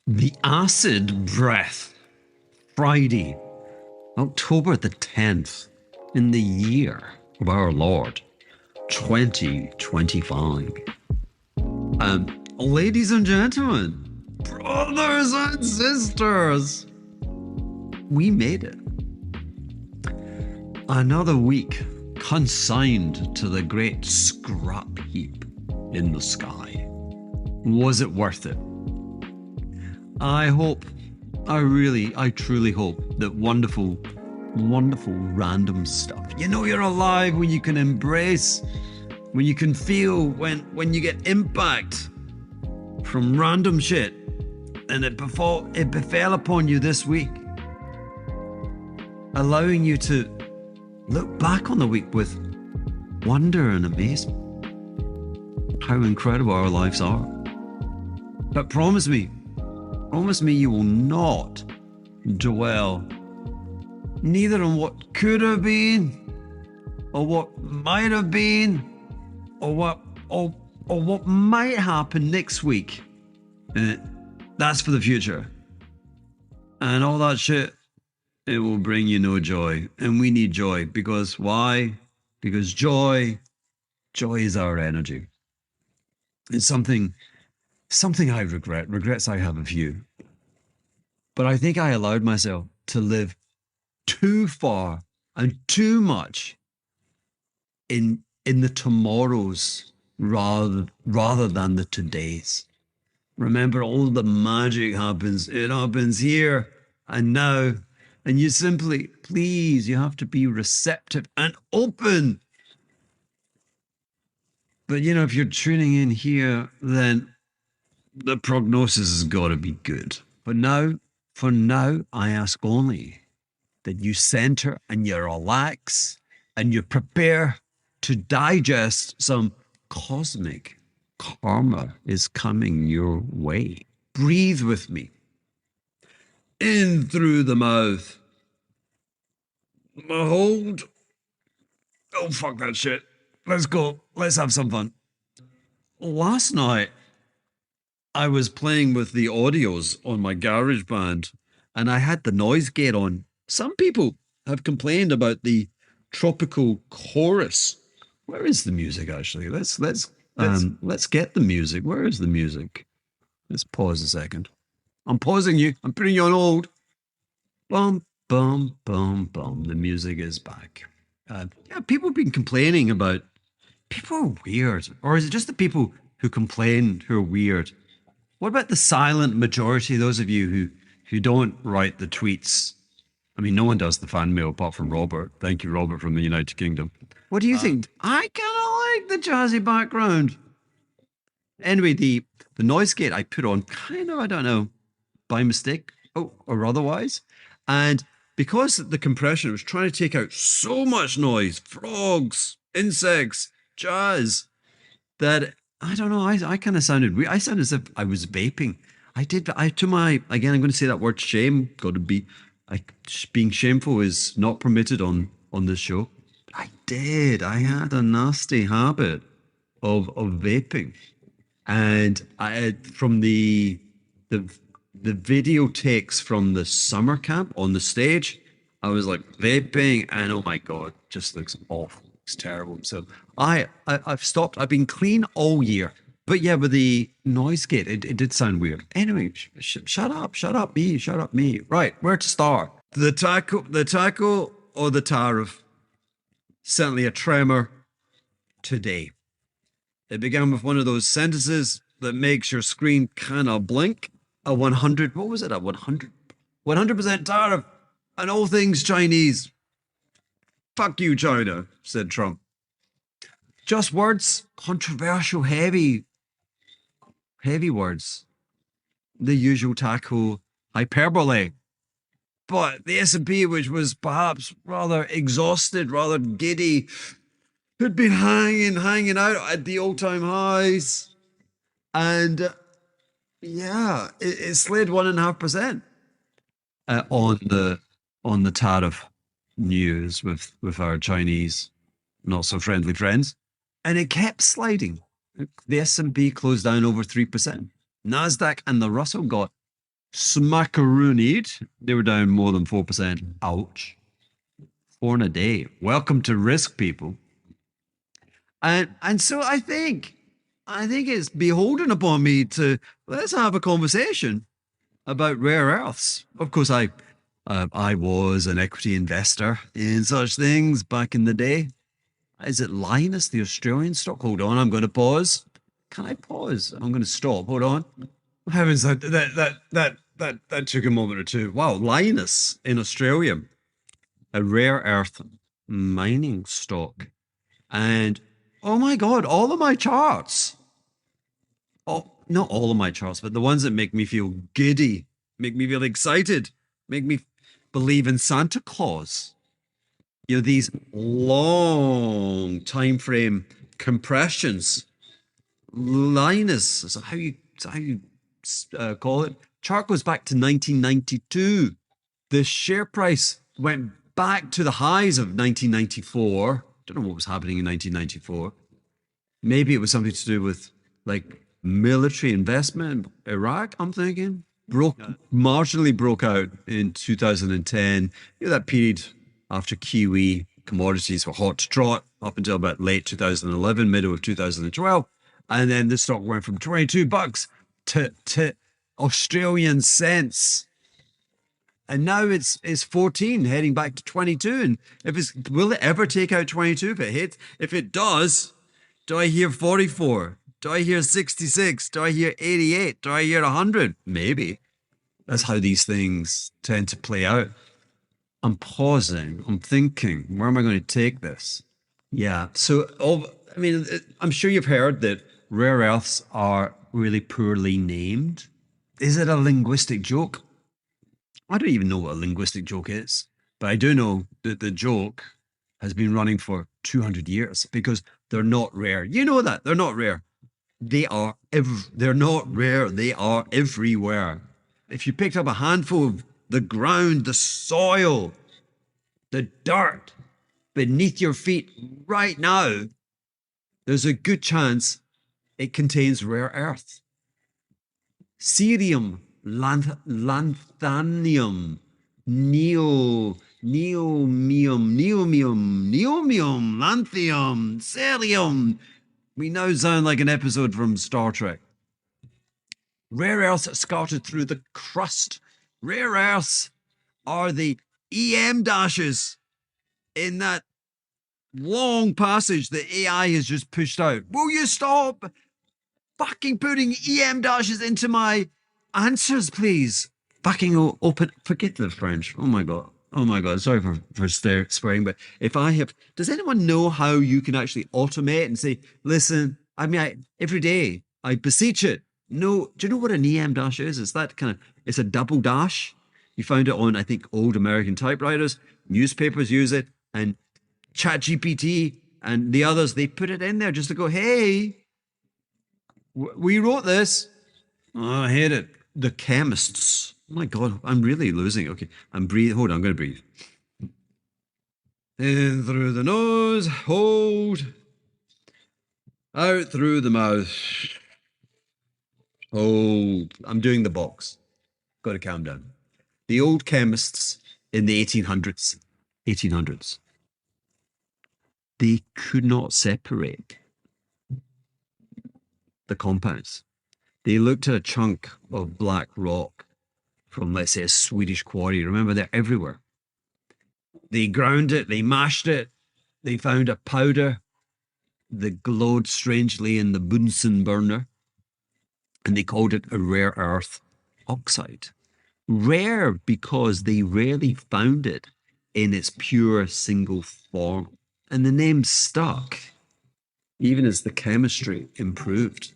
The acid breath. Friday, October the 10th, in the year of our Lord, 2025. Ladies and gentlemen, brothers and sisters, we made it. Another week consigned to the great scrap heap in the sky. Was it worth it? I hope, I truly hope that wonderful random stuff. You know you're alive when you can embrace, when you can feel when you get impact from random shit, and it befell upon you this week, allowing you to look back on the week with wonder and amazement. How incredible our lives are. But promise me you will not dwell neither on what could have been, or what might have been, or what might happen next week. That's for the future. And all that shit, it will bring you no joy. And we need joy. Because why? Because joy is our energy. It's something I regret. Regrets I have a few. But I think I allowed myself to live too far and too much in the tomorrows rather than the todays. Remember, all the magic happens. It happens here and now. And you simply, please, you have to be receptive and open. But if you're tuning in here, then the prognosis has got to be good. For now, I ask only that you center and you relax and you prepare to digest some cosmic karma is coming your way. Breathe with me. In through the mouth. Hold. Oh, fuck that shit. Let's go. Let's have some fun. Last night, I was playing with the audios on my GarageBand, and I had the noise gate on. Some people have complained about the tropical chorus. Where is the music actually? Let's get the music. Where is the music? Let's pause a second. I'm pausing you. I'm putting you on hold. Bum bum bum bum. The music is back. People have been complaining about. People are weird, or is it just the people who complain who are weird? What about the silent majority, those of you who don't write the tweets? I mean, no one does the fan mail apart from Robert. Thank you, Robert, from the United Kingdom. What do you think? I kind of like the jazzy background. Anyway, the noise gate I put on kind of, I don't know, by mistake or otherwise. And because the compression was trying to take out so much noise, frogs, insects, jazz, that I don't know. I kind of sounded weird. I sounded as if I was vaping. Again, I'm going to say that word shame. Got to be, being shameful is not permitted on this show. I did. I had a nasty habit of vaping, and from the video takes from the summer camp on the stage, I was like vaping, and oh my god, just looks awful. It's terrible. So I've stopped. I've been clean all year. But yeah, with the noise gate, it did sound weird. Anyway, shut up me. Right, where to start? The taco or the tariff? Certainly a tremor today. It began with one of those sentences that makes your screen kind of blink. A 100, what was it? A 100% tariff on all things Chinese. Fuck you, China, said Trump. Just words, controversial, heavy words. The usual taco hyperbole. But the S&P, which was perhaps rather exhausted, rather giddy, had been hanging out at the all-time highs. And it slid 1.5% on the tariff news with our Chinese not so friendly friends, and it kept sliding. The S&P closed down over 3%. Nasdaq and the Russell got smackaroonied. They were down more than 4%. Ouch. Four in a day. Welcome to risk, people. And so I think it's beholden upon me to let's have a conversation about rare earths. Of course, I was an equity investor in such things back in the day. Is it Linus, the Australian stock? Hold on, I'm going to pause. Can I pause? I'm going to stop. Hold on. Heavens, that took a moment or two. Wow, Linus in Australia, a rare earth mining stock, and oh my God, all of my charts. Oh, not all of my charts, but the ones that make me feel giddy, make me feel excited, make me believe in Santa Claus. You know, these long time frame compressions. Linus, is how you call it. Chart goes back to 1992. The share price went back to the highs of 1994. Don't know what was happening in 1994. Maybe it was something to do with like military investment in Iraq, I'm thinking. Marginally broke out in 2010. You know, that period after Kiwi commodities were hot to trot up until about late 2011, middle of 2012. And then the stock went from 22 bucks to Australian cents. And now it's 14, heading back to 22. And will it ever take out 22 if it hits? If it does, do I hear 44? Do I hear 66? Do I hear 88? Do I hear 100? Maybe. That's how these things tend to play out. I'm pausing. I'm thinking, where am I going to take this? Yeah. So, I mean, I'm sure you've heard that rare earths are really poorly named. Is it a linguistic joke? I don't even know what a linguistic joke is, but I do know that the joke has been running for 200 years because they're not rare. You know that they're not rare. They're not rare. They are everywhere. If you picked up a handful of the ground, the soil, the dirt beneath your feet right now, there's a good chance it contains rare earth. Cerium, lanthanium, neomium, lanthium, cerium. We now sound like an episode from Star Trek. Rare earths scattered through the crust. Rare earths are the EM dashes in that long passage that AI has just pushed out. Will you stop fucking putting EM dashes into my answers, please? Fucking open. Forget the French. Oh my God. Oh my God. Sorry for swearing, but does anyone know how you can actually automate and say, listen, every day I beseech it. No, do you know what an EM dash is? It's a double dash. You found it on, I think, old American typewriters. Newspapers use it, and ChatGPT and the others, they put it in there just to go, hey, we wrote this. Oh, I hate it. The chemists. Oh my God, I'm really losing. Okay, I'm breathing. Hold on, I'm going to breathe. In through the nose, hold. Out through the mouth. Hold. I'm doing the box. Got to calm down. The old chemists in the 1800s, they could not separate the compounds. They looked at a chunk of black rock from, let's say, a Swedish quarry. Remember, they're everywhere. They ground it, they mashed it, they found a powder that glowed strangely in the Bunsen burner, and they called it a rare earth oxide. Rare because they rarely found it in its pure single form. And the name stuck, even as the chemistry improved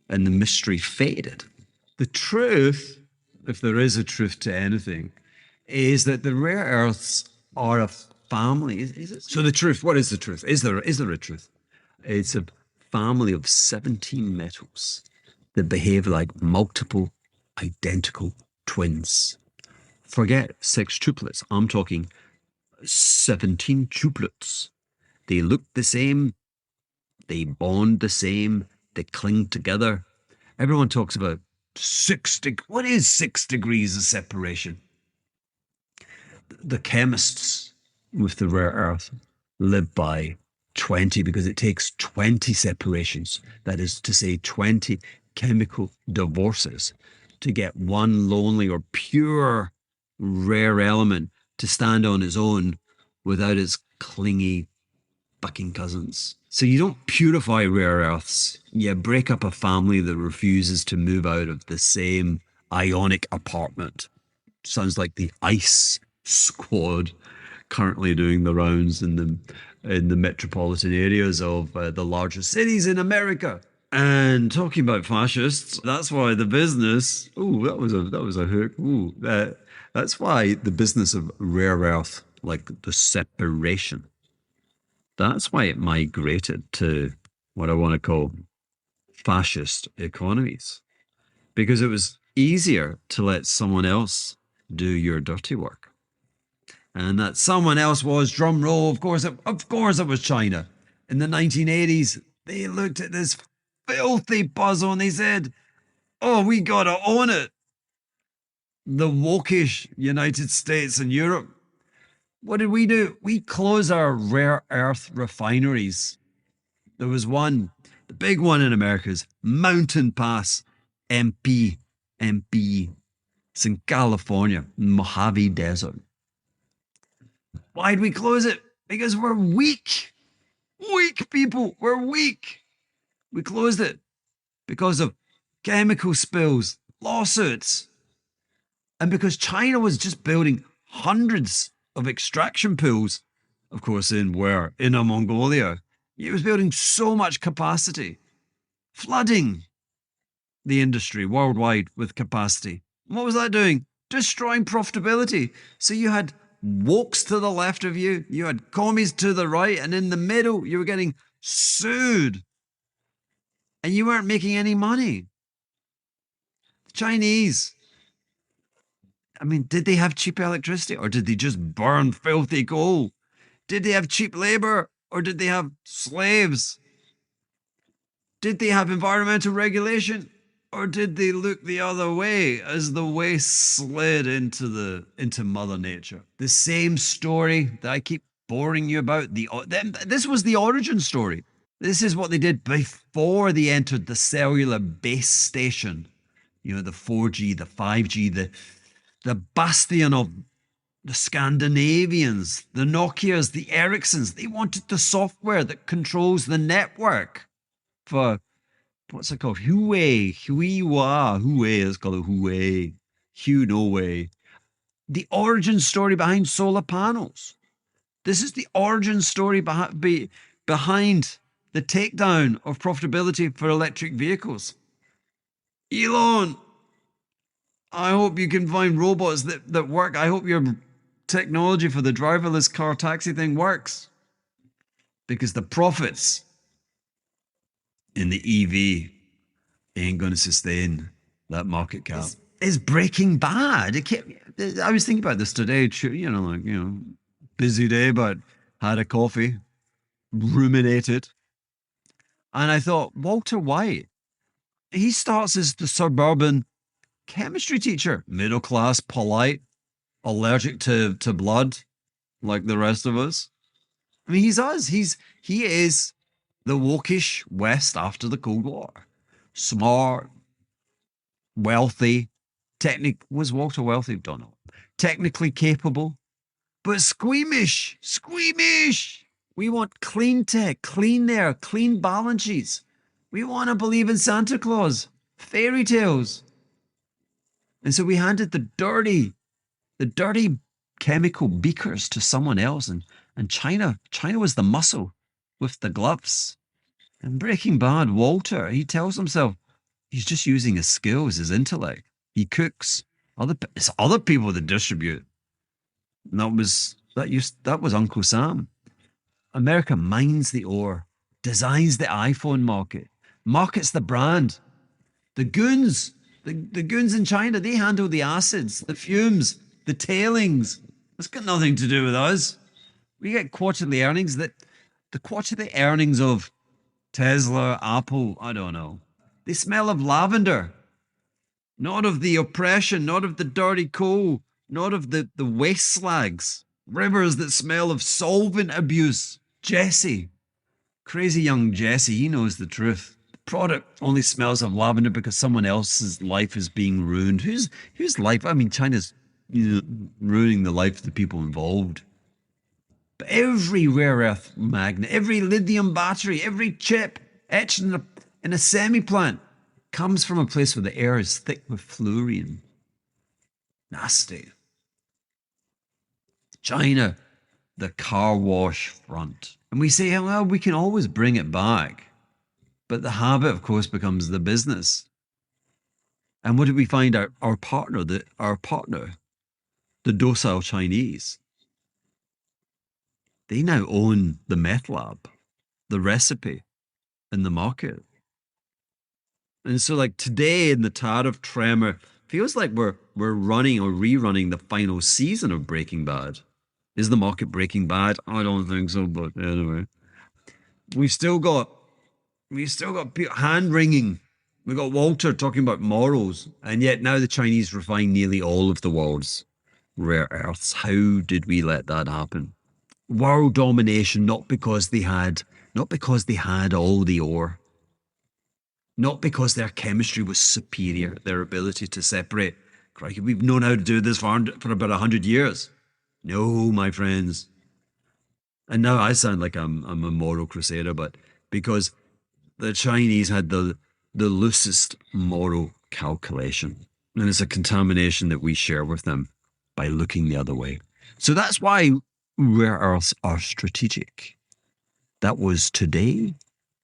and the mystery faded. The truth, if there is a truth to anything, is that the rare earths are a family. Is it? So the truth, what is the truth? Is there a truth? It's a family of 17 metals that behave like multiple identical twins. Forget six triplets. I'm talking 17 tuplets. They look the same. They bond the same. They cling together. Everyone talks about What is 6 degrees of separation? The chemists with the rare earth live by 20 because it takes 20 separations. That is to say, 20 chemical divorces to get one lonely or pure rare element to stand on its own without its clingy bucking cousins. So you don't purify rare earths. You break up a family that refuses to move out of the same ionic apartment. Sounds like the ice squad currently doing the rounds in the metropolitan areas of the largest cities in America. And talking about fascists, that's why the business. Oh, that was a hook. Ooh, that's why the business of rare earth, like the separation, that's why it migrated to what I want to call fascist economies, because it was easier to let someone else do your dirty work. And that someone else was, drum roll, of course it was China. In the 1980s, they looked at this filthy puzzle and they said, oh, we gotta own it. The wokish United States and Europe. What did we do? We closed our rare earth refineries. There was one, the big one in America's Mountain Pass MP. It's in California, Mojave Desert. Why'd we close it? Because we're weak. Weak people. We're weak. We closed it because of chemical spills, lawsuits, and because China was just building hundreds of extraction pools, of course, in where? Inner Mongolia. It was building so much capacity, flooding the industry worldwide with capacity. What was that doing? Destroying profitability. So you had wokes to the left of you, you had commies to the right, and in the middle, you were getting sued. And you weren't making any money. The Chinese, I mean, did they have cheap electricity or did they just burn filthy coal? Did they have cheap labor or did they have slaves? Did they have environmental regulation or did they look the other way as the waste slid into Mother Nature? The same story that I keep boring you about. This was the origin story. This is what they did before they entered the cellular base station. You know, the 4G, the 5G, the bastion of the Scandinavians, the Nokias, the Ericssons. They wanted the software that controls the network for, what's it called? Huawei, let's call it Huawei. Hugh, no way. The origin story behind solar panels. This is the origin story behind the takedown of profitability for electric vehicles. Elon, I hope you can find robots that work. I hope your technology for the driverless car taxi thing works. Because the profits in the EV ain't going to sustain that market cap. It's breaking bad. I was thinking about this today, busy day, but had a coffee, ruminated. And I thought, Walter White, he starts as the suburban chemistry teacher, middle class, polite, allergic to blood, like the rest of us. I mean, he's us. He is the wokish West after the Cold War. Smart, wealthy, was Walter wealthy? Don't know. Technically capable, but squeamish. We want clean tech, clean air, clean balance sheets. We want to believe in Santa Claus, fairy tales. And so we handed the dirty chemical beakers to someone else, and China was the muscle with the gloves. And Breaking Bad, Walter, he tells himself he's just using his skills, his intellect. He cooks. It's other people that distribute. And that was Uncle Sam. America mines the ore, designs the iPhone market, markets the brand. The goons, the goons in China, they handle the acids, the fumes, the tailings. It's got nothing to do with us. We get quarterly earnings the quarterly earnings of Tesla, Apple, I don't know. They smell of lavender. not of the oppression, not of the dirty coal, not of the waste slags, rivers that smell of solvent abuse. Jesse, crazy young Jesse, he knows the truth. The product only smells of lavender because someone else's life is being ruined. Whose life? I mean, China's ruining the life of the people involved. But every rare earth magnet, every lithium battery, every chip etched in a semi plant comes from a place where the air is thick with fluorine. Nasty. China, the car wash front. And we say, well, we can always bring it back. But the habit, of course, becomes the business. And what did we find? Our partner, the docile Chinese, they now own the meth lab, the recipe, and the market. And so, like today in the Tariff tremor, feels like we're running or rerunning the final season of Breaking Bad. Is the market Breaking Bad? I don't think so, but anyway, we've still got hand wringing. We got Walter talking about morals, and yet now the Chinese refine nearly all of the world's rare earths. How did we let that happen? World domination, not because they had all the ore, not because their chemistry was superior, their ability to separate. Crikey, we've known how to do this for about 100 years. No, my friends. And now I sound like I'm a moral crusader, but because the Chinese had the loosest moral calculation. And it's a contamination that we share with them by looking the other way. So that's why rare earths are strategic. That was today,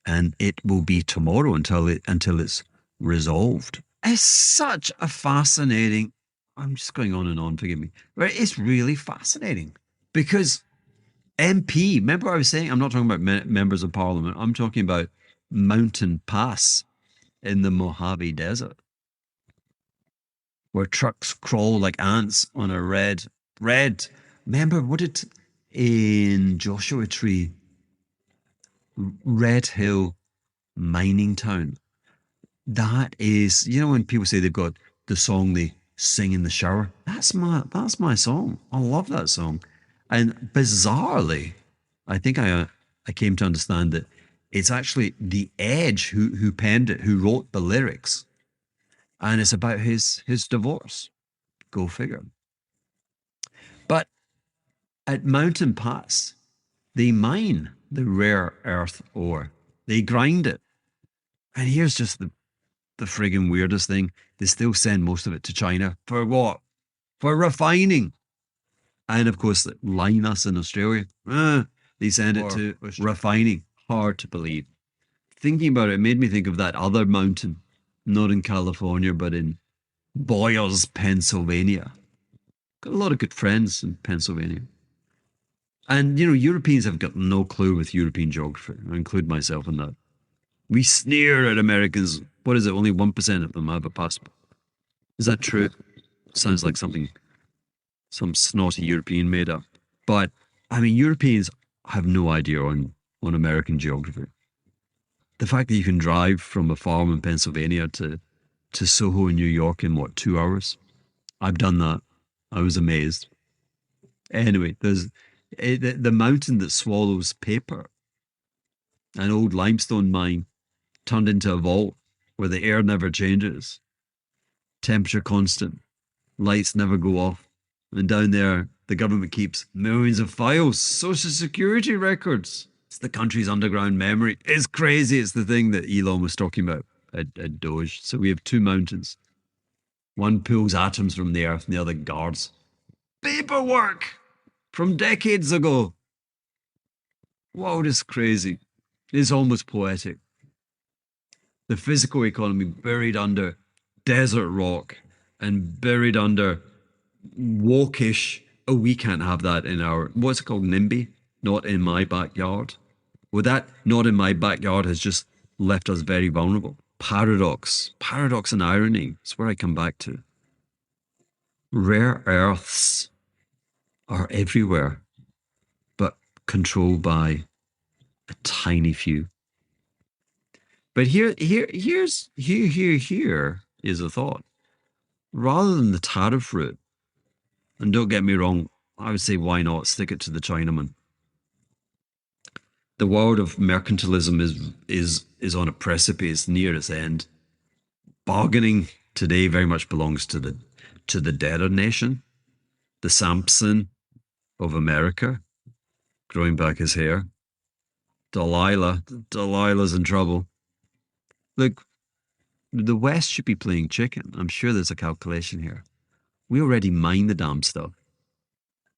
and it will be tomorrow until it's resolved. It's such a fascinating. I'm just going on and on. Forgive me. Right? It's really fascinating because MP. Remember, I was saying I'm not talking about members of parliament. I'm talking about Mountain Pass in the Mojave Desert, where trucks crawl like ants on a red. Remember what it in Joshua Tree, Red Hill mining town. That is, when people say they've got the song they sing in the shower. That's my song. I love that song. And bizarrely, I think I came to understand that it's actually The Edge who penned it, who wrote the lyrics, and it's about his divorce. Go figure. But at Mountain Pass, they mine the rare earth ore. They grind it. And here's just the friggin' weirdest thing. They still send most of it to China. For what? For refining. And of course, Linus in Australia, they send it to refining. Hard to believe. Thinking about it made me think of that other mountain, not in California, but in Boyers, Pennsylvania. Got a lot of good friends in Pennsylvania. And, Europeans have got no clue with European geography. I include myself in that. We sneer at Americans. What is it? Only 1% of them have a passport. Is that true? Sounds like something some snotty European made up. But, I mean, Europeans have no idea on American geography. The fact that you can drive from a farm in Pennsylvania to Soho in New York in, 2 hours? I've done that. I was amazed. Anyway, there's the mountain that swallows paper, an old limestone mine turned into a vault where the air never changes, temperature constant, lights never go off. And down there, the government keeps millions of files, social security records. It's the country's underground memory. It's crazy. It's the thing that Elon was talking about at Doge. So we have two mountains. One pulls atoms from the earth and the other guards paperwork from decades ago. Wow, this is crazy. It's almost poetic. The physical economy buried under desert rock and buried under wokish. Oh, we can't have that in our, what's it called, NIMBY? Not in my backyard. Well, that not in my backyard has just left us very vulnerable. Paradox and irony. It's where I come back to. Rare earths are everywhere, but controlled by a tiny few. But here is a thought. rather than the tariff route. And don't get me wrong, I would say why not stick it to the Chinaman? The world of mercantilism is on a precipice near its end. Bargaining today very much belongs to the debtor nation, the Samson of America, growing back his hair. Delilah's in trouble. Look, the West should be playing chicken. I'm sure there's a calculation here. We already mine the damn stuff.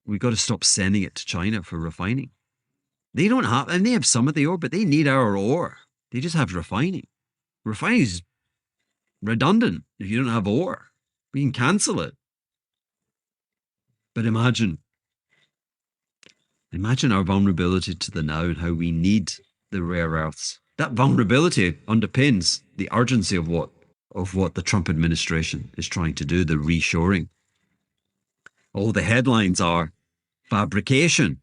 We've got to stop sending it to China for refining. They don't have, and they have some of the ore, but they need our ore. They just have refining. Refining is redundant if you don't have ore. We can cancel it. But imagine our vulnerability to the now and how we need the rare earths. That vulnerability underpins the urgency of what the Trump administration is trying to do, the reshoring. All the headlines are fabrication,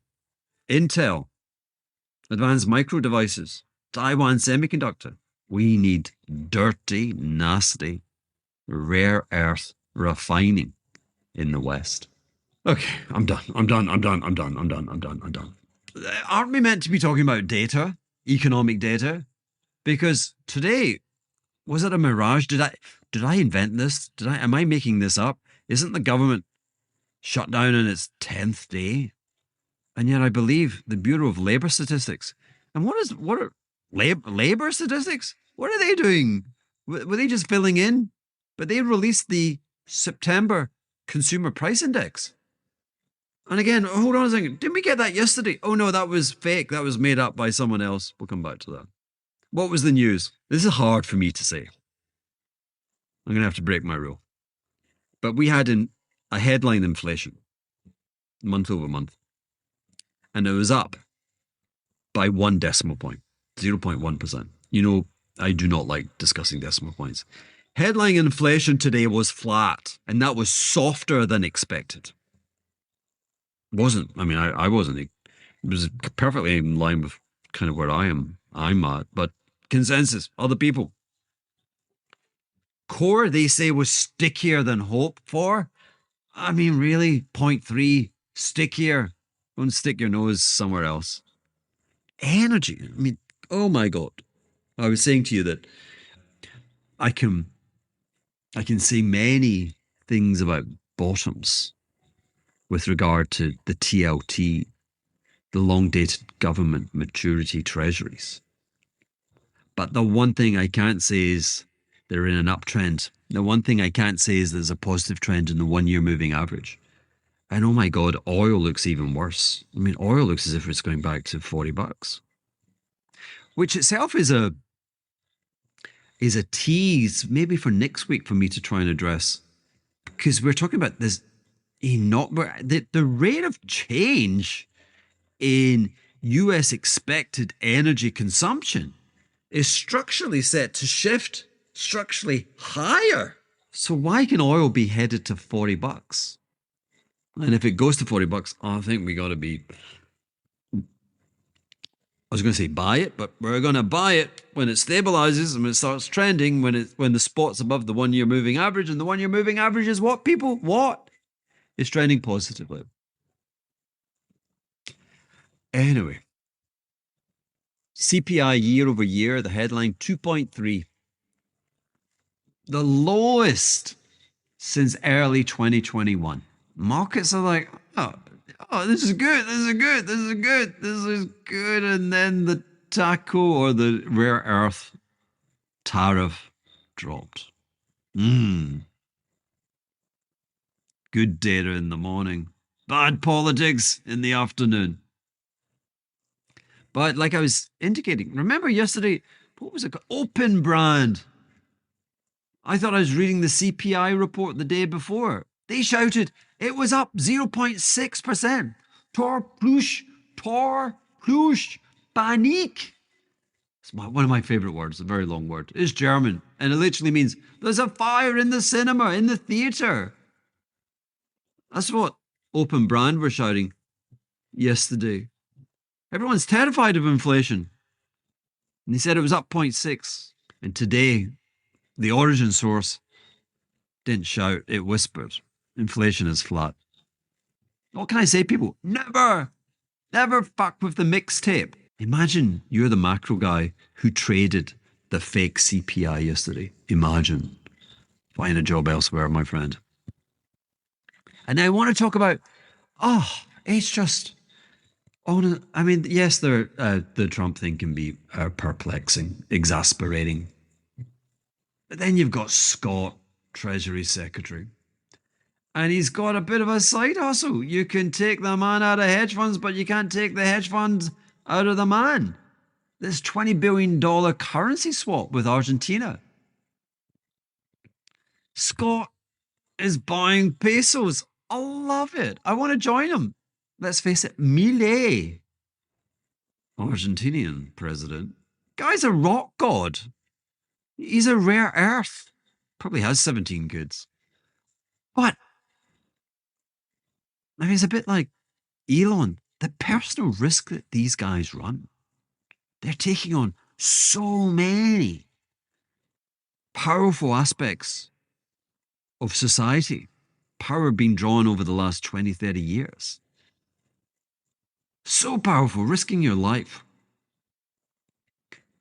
Intel, advanced micro devices, Taiwan semiconductor. We need dirty, nasty, rare earth refining in the West. Okay, I'm done. I'm done. I'm done. I'm done. I'm done. I'm done. I'm done. Aren't we meant to be talking about data, economic data? Because today, was it a mirage? Did I invent this? Am I making this up? Isn't the government shut down on its 10th day? And yet I believe the Bureau of Labor Statistics. And what are labor statistics? What are they doing? Were they just filling in? But they released the September Consumer Price Index. And again, hold on a second. Didn't we get that yesterday? Oh no, that was fake. That was made up by someone else. We'll come back to that. What was the news? This is hard for me to say. I'm going to have to break my rule. But we had a headline inflation month over month. And it was up by 1 decimal point, 0.1%. You know, I do not like discussing decimal points. Headline inflation today was flat, and that was softer than expected. I wasn't. It was perfectly in line with kind of where I'm at. But consensus, other people. Core, they say, was stickier than hoped for. I mean, really, 0.3 stickier. Go and stick your nose somewhere else. Energy. I mean, oh my God. I was saying to you that I can say many things about bottoms with regard to the TLT, the long dated government maturity treasuries. But the one thing I can't say is they're in an uptrend. The one thing I can't say is there's a positive trend in the 1 year moving average. And oh my God, oil looks even worse. I mean, oil looks as if it's going back to $40, which itself is a tease maybe for next week for me to try and address, because we're talking about this the rate of change in US expected energy consumption is structurally set to shift structurally higher. So why can oil be headed to $40? And if it goes to $40, I think we got to be, I was going to say buy it, but we're going to buy it when it stabilizes and when it starts trending, when the spot's above the 1 year moving average. And the 1 year moving average is what, people? What? It's trending positively. Anyway, CPI year over year, the headline 2.3. The lowest since early 2021. Markets are like, oh, this is good, this is good, this is good, this is good. And then the taco or the rare earth tariff dropped. Good data in the morning, bad politics in the afternoon. But like I was indicating, remember yesterday, what was it called? Open Brand. I thought I was reading the CPI report the day before. They shouted it was up 0.6%. Tor plush, panique. It's one of my favorite words, a very long word. It's German, and it literally means there's a fire in the cinema, in the theater. That's what Open Brand were shouting yesterday. Everyone's terrified of inflation. And they said it was up 0.6. And today, the origin source Didn't shout, it whispered. Inflation is flat. What can I say, people? Never fuck with the mixtape. Imagine you're the macro guy who traded the fake CPI yesterday. Imagine. Find a job elsewhere, my friend. And I want to talk about, it's just, I mean, yes, the Trump thing can be perplexing, exasperating. But then you've got Scott, Treasury Secretary, and he's got a bit of a side hustle. You can take the man out of hedge funds, but you can't take the hedge funds out of the man. This $20 billion currency swap with Argentina. Scott is buying pesos. I love it. I want to join him. Let's face it, Milei, Argentinian president, guy's a rock god. He's a rare earth. Probably has 17 kids. But I mean, it's a bit like Elon. The personal risk that these guys run, they're taking on so many powerful aspects of society. Power being drawn over the last 20, 30 years. So powerful, risking your life.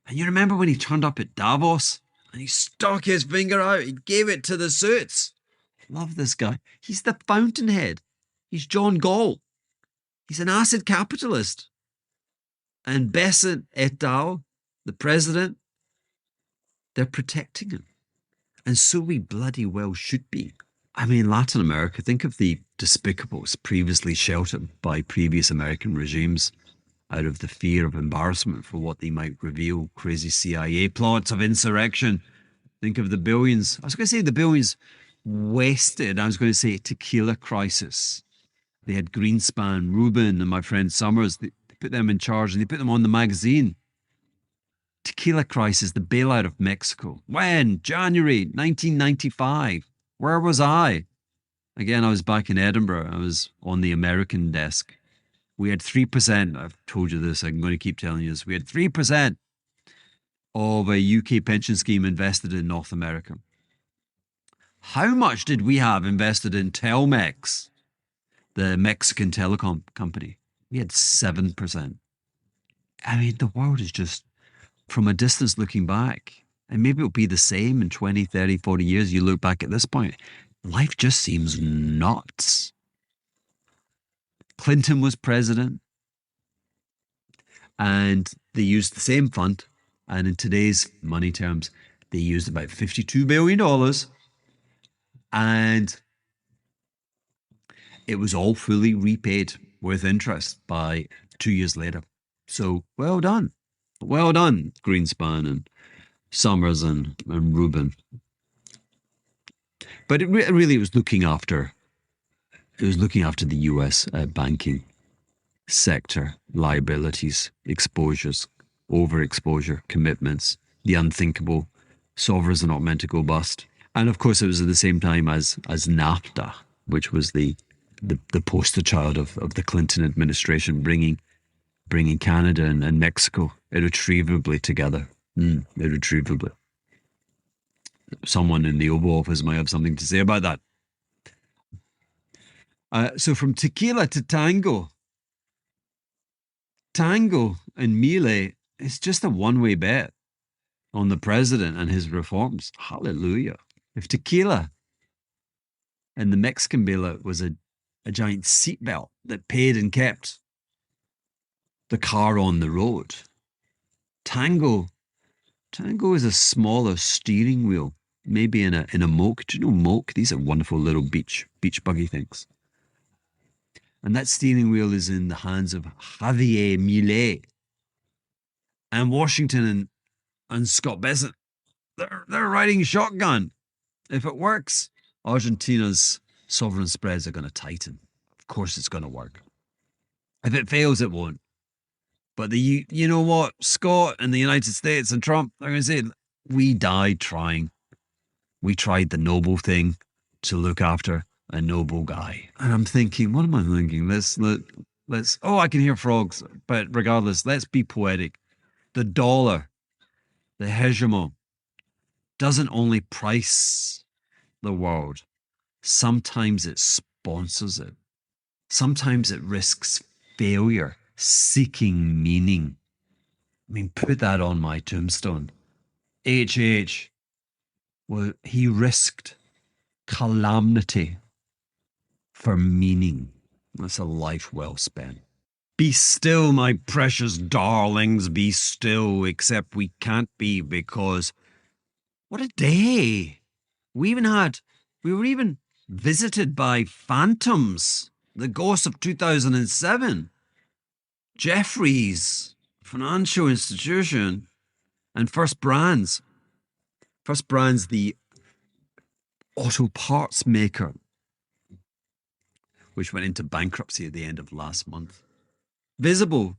And you remember when he turned up at Davos and he stuck his finger out, he gave it to the suits. Love this guy. He's the fountainhead. He's John Gall. He's an acid capitalist. And Besant et al., the president, they're protecting him. And so we bloody well should be. I mean, Latin America, think of the despicables previously sheltered by previous American regimes out of the fear of embarrassment for what they might reveal, crazy CIA plots of insurrection. Think of the billions. I was going to say the billions wasted. I was going to say Tequila crisis. They had Greenspan, Rubin, and my friend Summers. They put them in charge and they put them on the magazine. Tequila crisis, the bailout of Mexico. When? January 1995. Where was I? Again, I was back in Edinburgh. I was on the American desk. We had 3%. I've told you this. I'm going to keep telling you this. We had 3% of a UK pension scheme invested in North America. How much did we have invested in Telmex, the Mexican telecom company? We had 7%. I mean, the world is just, from a distance looking back, and maybe it'll be the same in 20, 30, 40 years. You look back at this point, life just seems nuts. Clinton was president and they used the same fund. And in today's money terms, they used about $52 billion. And it was all fully repaid with interest by 2 years later. So well done. Well done, Greenspan and Summers and Rubin. But it really was looking after the US banking sector, liabilities, exposures, overexposure, commitments, the unthinkable. Sovereigns are not meant to go bust. And of course, it was at the same time as NAFTA, which was the poster child of the Clinton administration, bringing Canada and Mexico irretrievably together. Irretrievably. Someone in the Oval Office might have something to say about that. So from tequila to tango. Tango and Milei is just a one-way bet on the president and his reforms. Hallelujah. If tequila and the Mexican bailout was a giant seatbelt that paid and kept the car on the road, Tango is a smaller steering wheel, maybe in a moke. Do you know moke? These are wonderful little beach buggy things. And that steering wheel is in the hands of Javier Milei. And Washington and Scott Bessent, they're riding shotgun. If it works, Argentina's sovereign spreads are going to tighten. Of course it's going to work. If it fails, it won't. But you know what? Scott and the United States and Trump, they're going to say, we died trying. We tried the noble thing to look after a noble guy. And I'm thinking, what am I thinking? Let's, oh, I can hear frogs. But regardless, let's be poetic. The dollar, the hegemon, doesn't only price the world, sometimes it sponsors it. Sometimes it risks failure, seeking meaning. I mean, put that on my tombstone. H.H. Well, he risked calamity for meaning. That's a life well spent. Be still, my precious darlings, be still, except we can't be because what a day. We were even visited by phantoms, the ghosts of 2007. Jefferies, financial institution, and First Brands. First Brands, the auto parts maker, which went into bankruptcy at the end of last month. Visible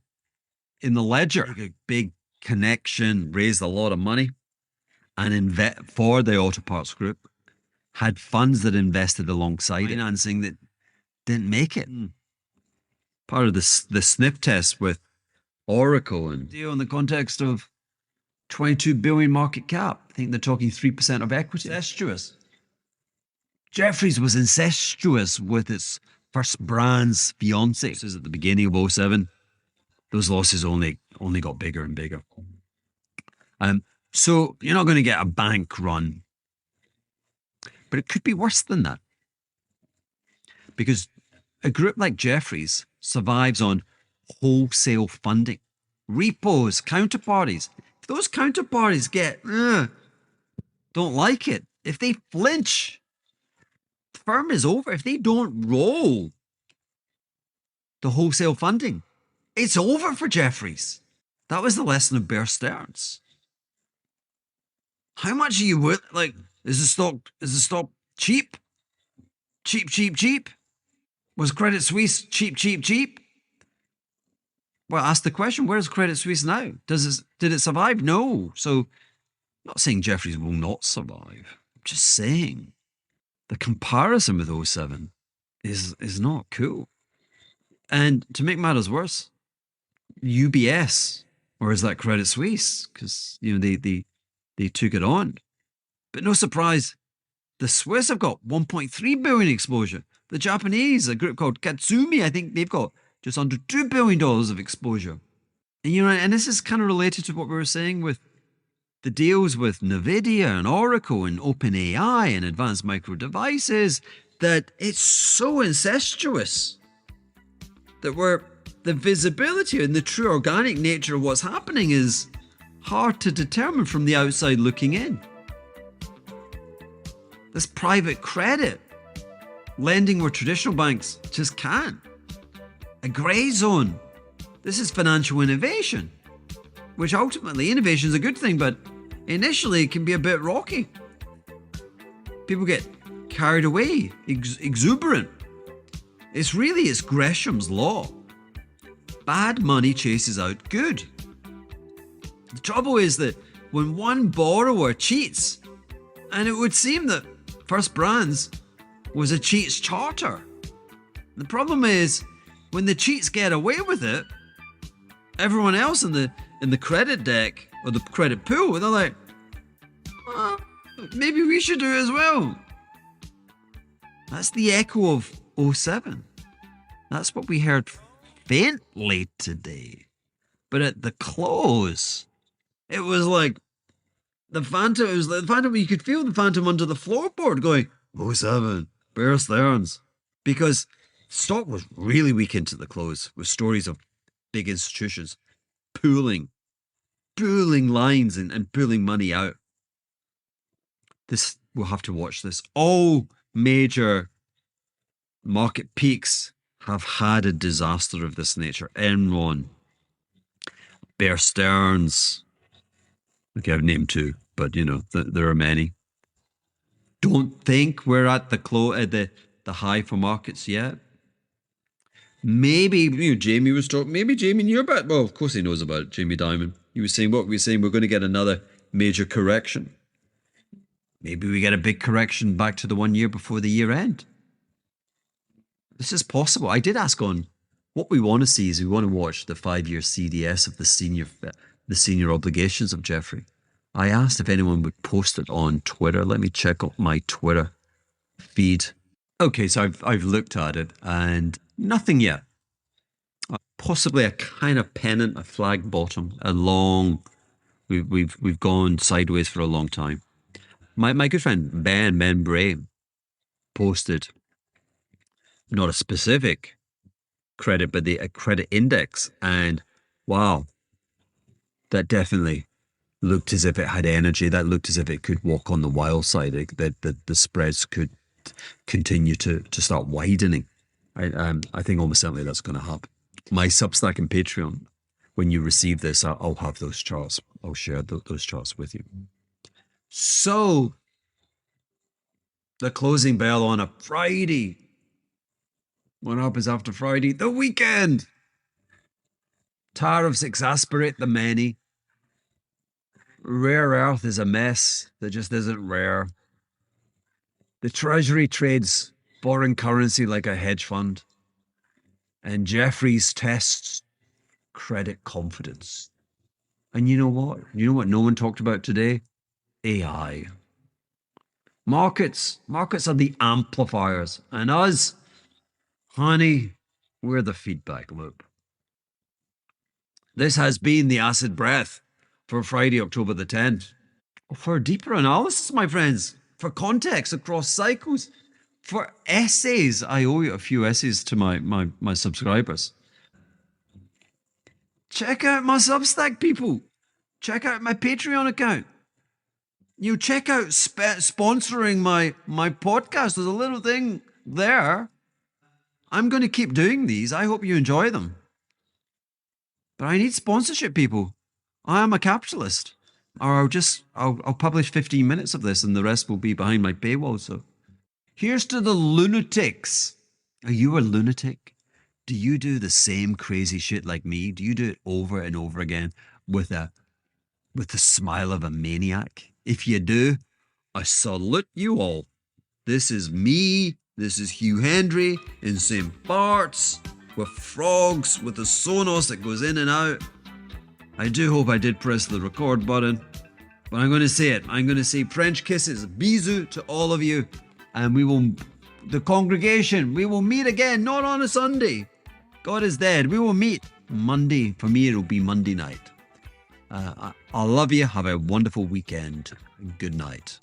in the ledger, a big connection, raised a lot of money, and for the auto parts group, had funds that invested alongside financing that didn't make it. Part of the sniff test with Oracle and deal in the context of 22 billion market cap. I think they're talking 3% of equity. Incestuous. Jefferies was incestuous with its First Brands fiance. This is at the beginning of 2007. Those losses only got bigger and bigger. So you're not going to get a bank run, but it could be worse than that, because a group like Jefferies survives on wholesale funding, repos, counterparties. If those counterparties don't like it, if they flinch, the firm is over. If they don't roll the wholesale funding, it's over for Jefferies. That was the lesson of Bear Stearns. How much are you worth? Like, is the stock cheap? Cheap? Was Credit Suisse cheap? Well, ask the question, where's Credit Suisse now? Did it survive? No. So I'm not saying Jefferies will not survive. I'm just saying the comparison with 2007 is not cool. And to make matters worse, UBS, or is that Credit Suisse? Because they took it on. But no surprise, the Swiss have got 1.3 billion exposure. The Japanese, a group called Katsumi, I think they've got just under $2 billion of exposure. And this is kind of related to what we were saying with the deals with NVIDIA and Oracle and OpenAI and Advanced Micro Devices, that it's so incestuous that the visibility and the true organic nature of what's happening is hard to determine from the outside looking in. This private credit, lending where traditional banks just can't. A grey zone. This is financial innovation, which ultimately innovation is a good thing, but initially it can be a bit rocky. People get carried away, exuberant. It's Gresham's law. Bad money chases out good. The trouble is that when one borrower cheats, and it would seem that First Brands was a cheat's charter. The problem is when the cheats get away with it, everyone else in the credit deck or the credit pool, they're like, well, maybe we should do it as well. That's the echo of 2007. That's what we heard faintly today. But at the close, it was like the phantom, you could feel the phantom under the floorboard going, 2007, Bear Stearns. Because stock was really weak into the close with stories of big institutions pooling lines and pulling money out. We'll have to watch this. All major market peaks have had a disaster of this nature. Enron, Bear Stearns. Okay, I've named two, but there are many. Don't think we're at the high for markets yet. Maybe Jamie was talking. Maybe Jamie knew about it. Well, of course he knows about it. Jamie Dimon. He was saying what we were saying. We're going to get another major correction. Maybe we get a big correction back to the 1 year before the year end. This is possible. I did ask on what we want to see is we want to watch the 5-year CDS of the senior obligations of Jeffrey. I asked if anyone would post it on Twitter. Let me check up my Twitter. feed. Okay, so I've looked at it and nothing yet. Possibly a kind of pennant, a flag bottom, a long. We've gone sideways for a long time. My good friend Ben Bray posted not a specific credit, but a credit index, and wow, that definitely looked as if it had energy. That looked as if it could walk on the wild side. That the spreads could continue to start widening. I think almost certainly that's going to happen. My Substack and Patreon, when you receive this, I'll have those charts. I'll share those charts with you. So, the closing bell on a Friday. What happens after Friday? The weekend. Tariffs exasperate the many. Rare earth is a mess that just isn't rare. The Treasury trades foreign currency like a hedge fund. And Jefferies tests credit confidence. And you know what? You know what no one talked about today? AI. Markets are the amplifiers. And us, honey, we're the feedback loop. This has been the Acid Breath for Friday, October the 10th. For deeper analysis, my friends, for context across cycles, for essays, I owe you a few essays to my subscribers. Check out my Substack, people. Check out my Patreon account. You check out sponsoring my podcast. There's a little thing there. I'm going to keep doing these. I hope you enjoy them. But I need sponsorship, people. I am a capitalist. Or I'll publish 15 minutes of this and the rest will be behind my paywall. So here's to the lunatics. Are you a lunatic? Do you do the same crazy shit like me? Do you do it over and over again with the smile of a maniac? If you do, I salute you all. This is me. This is Hugh Hendry in St. Bart's with frogs, with the Sonos that goes in and out. I do hope I did press the record button, but I'm going to say it. I'm going to say French kisses, bisous to all of you, and the congregation, we will meet again, not on a Sunday. God is dead. We will meet Monday. For me, it'll be Monday night. I love you. Have a wonderful weekend. Good night.